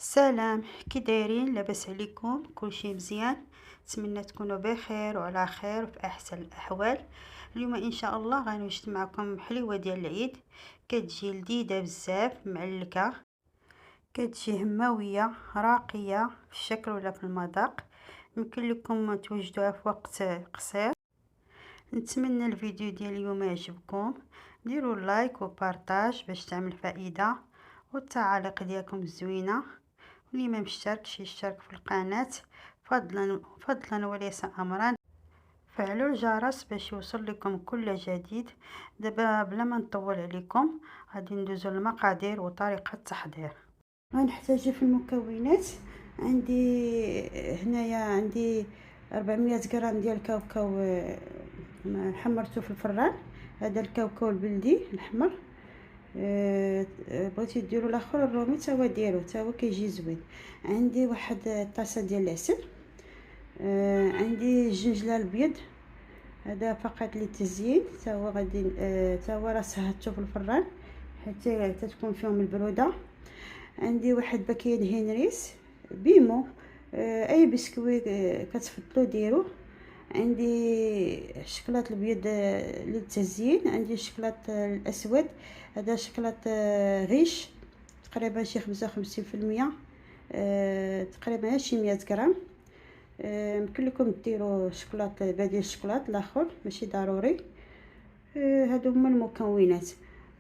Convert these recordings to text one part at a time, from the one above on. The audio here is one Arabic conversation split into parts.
سلام، كي دايرين؟ لاباس عليكم؟ كلشي مزيان؟ نتمنى تكونوا بخير وعلى خير وفي احسن الاحوال. اليوم ان شاء الله غنوجد معكم حلوه ديال العيد. كتجي لذيذه بزاف معلكه، كتجي هماويه راقيه في الشكل ولا في المذاق. يمكن لكم توجدوها في وقت قصير. نتمنى الفيديو ديال اليوم يعجبكم. ديروا لايك وبارطاج باش تعمل فائده، والتعاليق ديالكم الزوينه. واللي ما مشتركش يشترك في القناة فضلا وليس امرا. فعلوا الجرس باش يوصل لكم كل جديد. دابا بلا ما نطول عليكم غادي ندوزو للمقادير وطريقة التحضير. غنحتاج في المكونات. عندي 400 غرام ديال الكاوكاو، حمرته في الفران. هذا الكاوكاو البلدي الاحمر. بغيتي ديروا الاخر الرومي تا هو ديروه، تا هو كيجي زوين. عندي واحد طاسه ديال العسل. عندي الجنجله الابيض، هذا فقط للتزيين. تا هو غادي تا هو راه سهدته في الفران حتى تكون فيهم البروده. عندي واحد باكيه هنريس بيمو، اي بسكوي كتفضلوا ديروه. عندي الشكلاط الابيض للتزيين. عندي الشكلاط الاسود، هذا شكلاط غيش تقريبا شي 55%، تقريبا شي 100 غرام. يمكن لكم ديروا شكلاط بديل الشكلاط الاخر، ماشي ضروري. هادو هما المكونات.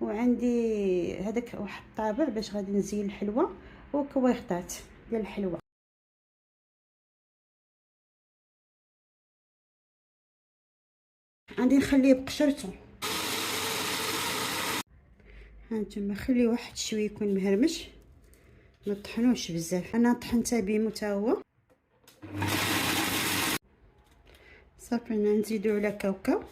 وعندي هذاك واحد الطابع باش غادي نزين الحلوه وكويخطات ديال الحلوه. غادي نخليه بقشرته. هانتوما خليه واحد شويه يكون مهرمش، ما طحنوش بزاف. انا طحنتها بيمو تا هو. صافي نزيدو على كاوكاو.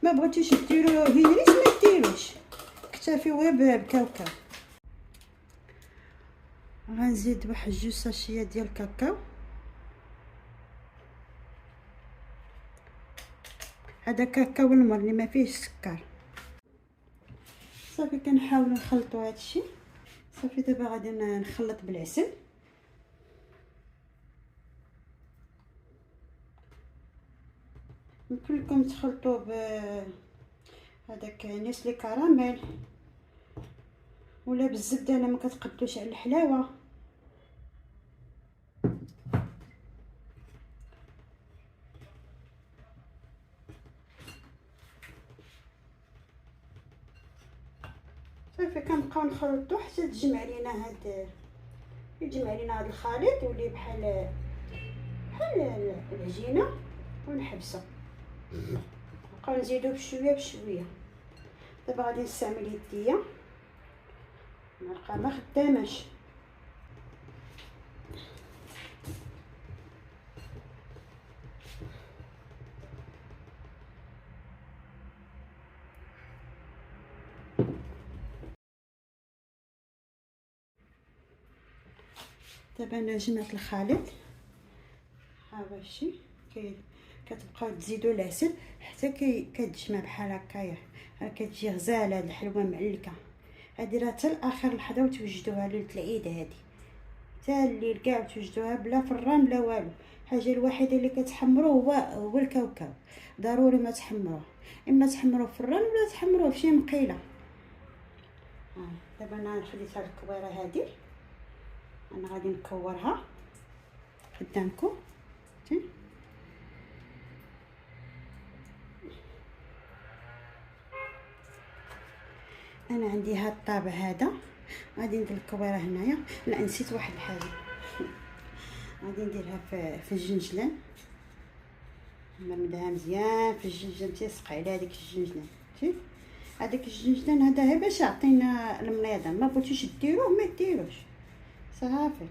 ما بغيتيش ديروا هيريس ما ديروش، اكتفيو غير بكاوكاو. غنزيد واحد 2 ساشيات ديال الكاكاو. هذا كاكاو المر اللي ما فيهش السكر. صافي كنحاولوا نخلطوا هادشي. صافي دابا غادي نخلط بالعسل. يمكن لكم تخلطوا ب هذاك نيسلي كراميل ولا بالزبده، انا ما كتقدوش على الحلاوه. صافي كنبقاو نخلطوا حتى تجمع لينا هاد الخليط يولي بحال العجينه، ونحبسو. نبقاو نزيدو بشويه بشويه. دابا غادي نستعمل يديا، معلقه ما خداماش. دابا انا جمعت الخليط. ها هو الشي كتبقاو تزيدوا العسل حتى كتجمع بحال هكايا. ها كتجي غزاله هاد الحلوه معلكه. هادي راه حتى لاخر لحظه وتوجدوها ليله العيد. هادي حتى الليل كاع توجدوها بلا فران بلا والو. الحاجه الوحيده اللي كتحمروا هو الكاوكاو. ضروري ما تحمروه، اما تحمروه في الفران ولا تحمروه في شي مقيله. دابا انا خديت هاد الكويره هادي، انا غادي نكورها قدامكم. انا عندي هاد الطابع هذا، غادي ندير الكويره هنايا. لا نسيت واحد الحاجه، غادي نديرها في الجنجلان. نمدها مزيان في الجنجلان تيسقى على هذيك الجنجلان. شتي هذاك الجنجلان هذا غير باش يعطينا المريضه. ما بغيتوش ديروه ما ديروش، صافي.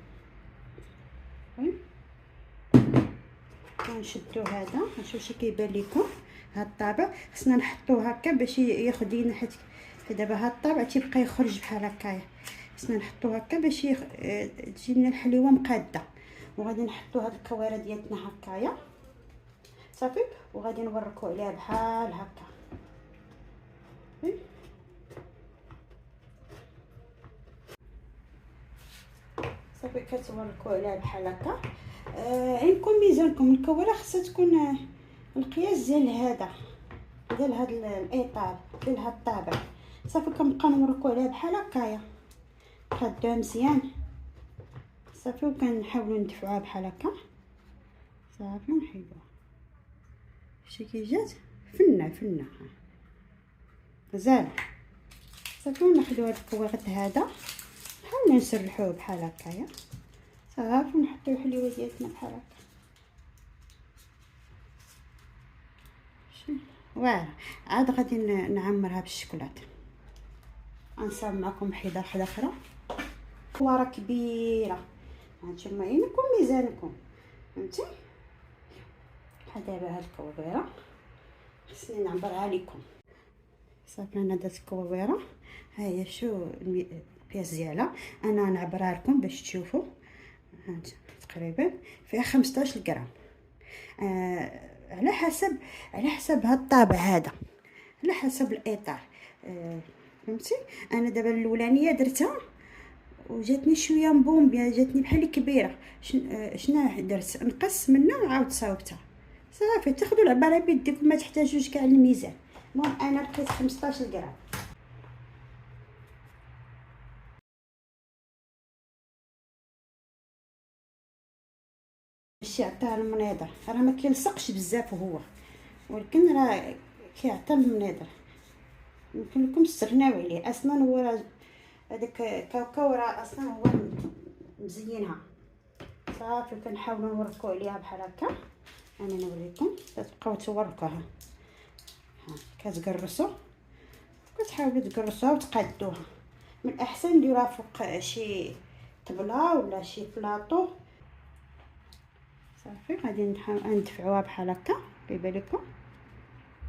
كنشدو هذا نشوف شي كيبان لكم. هاد الطابع خصنا نحطوه هكا باش ياخد لينا، حيت دابا هاد الطابع تيبقى يخرج بحال هكايا. خصنا نحطوه هكا باش تجي لنا الحليوه مقاده. وغادي نحطو هاد الكويره ديالنا هكايا صافي، وغادي نوركو عليها بحال هكا. صافي كتوركوا عليها بحال هكا. عندكم ميزانكم الكواره خاصها تكون القياس ديال هذا، ديال هاد الاطار، ديال هاد الطابع. صافي كنبقاو نوركوا عليها بحال هكايا، كندوها مزيان صافي، وكنحاولوا ندفعوها بحال هكا صافي ونحيدوها. شتي كي جات فنه غزاله. صافي وناخذوا هاد الكوارط هذا نحاولوا نسرحوه بحال هكايا صافي، ونحطوا الحليوه ديالتنا بحال هكا. واعره عاد غادي نعمرها بالشكلاط. غنصاوب معكم حيده واحده اخرى، كواره كبيره، هانتوما عينكم ميزانكم، فهمتي؟ بحال دابا هاد الكوابيره خصني نعبرها لكم. صافي انا درت الكوابيره، ها هي شو البياس ديالها، انا نعبرها لكم باش تشوفوا. هانت تقريبا فيها 15 غرام. على حسب هاد الطابع هذا، على حسب الاطار. فهمتي؟ انا دابا الاولانيه درتها وجاتني شويه مبومبيه، جاتني بحال كبيره. شنو درت؟ نقص منها وعاود صاوبتها. صافي تاخذوا العباره بيديكم، ما تحتاجوش كاع الميزان. المهم انا لقيت 15 غرام. باش يعطيها المنيضه، راه ما كيلصقش بزاف هو، ولكن راه كيعطي المنيضه. يمكن لكم تستغناو عليه، اصلا هو هذاك كاوكاو راه اصلا هو مزينها. صافي كنحاولوا نوركوا عليها بحال هكا. انا نوريكم تبقاو توركوها، ها كتقرصوا، كتحاولوا تقرصوها وتقادوها. من الاحسن نديروها فوق شي طبله ولا شي بلاطو. صافي غادي نحاول ندفعوها بحال هكا. كيبان لكم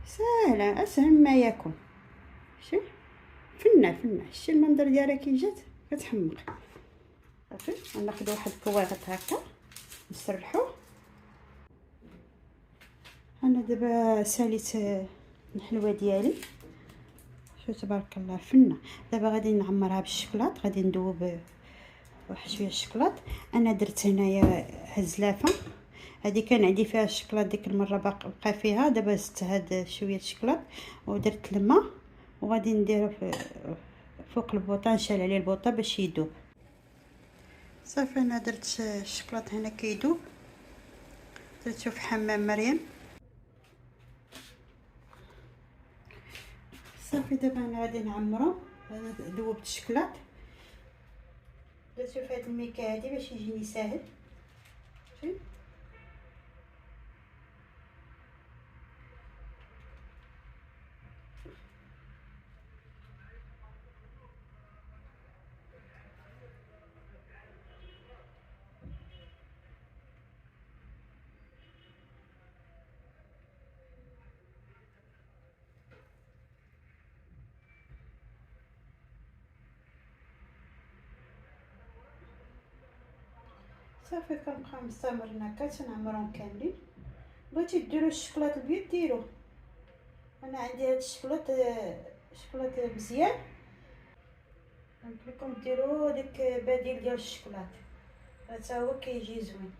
ساهله، اسهل ما يكون. شتي فنه شتي المنظر ديالها كي جات كتحمق. صافي غناخذ واحد الكوارط هكا نسرحوه. انا دابا ساليت الحلوه ديالي، شو تبارك الله فنه. دابا غادي نعمرها بالشكلاط، غادي ندوب واحد شويه الشكلاط. انا درت هنايا هزلافه، هذه كان عندي فيها الشكلاط ديك المره بقى فيها، دابا زدت هاد شويه الشكلاط ودرت الماء وغادي نديرو فوق البوطه، نشال عليه البوطه باش يذوب. صافي انا درت الشكلاط هنا كيذوب، درتو في حمام مريم. صافي دابا انا غادي نعمرو. انا ذوبت الشكلاط درتو في هاد الميكا هادي باش يجيني ساهل. شوفي صافي كنبقاو مستمرين هكا تنعمرهم كاملين. بغيتي ديروا الشكلاط البيض ديروه، انا عندي هاد الشكلاط شكلاط مزيان. قلت لكم ديروا داك بديل ديال الشكلاط حتى هو كيجي زوين.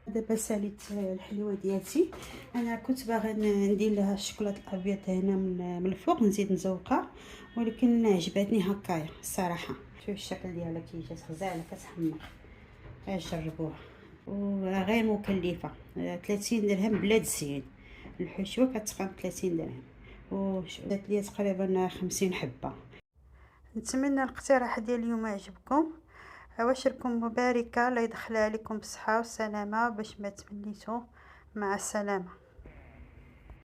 دابا ساليت الحلوه ديالتي. انا كنت باغا ندير لها الشكلاط الابيض هنا من الفوق نزيد نزوقها، ولكن عجبتني هكايا الصراحه. شوف الشكل ديالها كي جات غزاله كتحمق، جربوها وغير مكلفه. 30 درهم بلا تزيين. الحشوه كتقام 30 درهم ودات لي تقريبا 50 حبه. نتمنى الاقتراح ديال اليوم عجبكم. عواشركم مباركه، الله يدخلها عليكم بالصحه والسلامه باش ما تمنيتو. مع السلامه.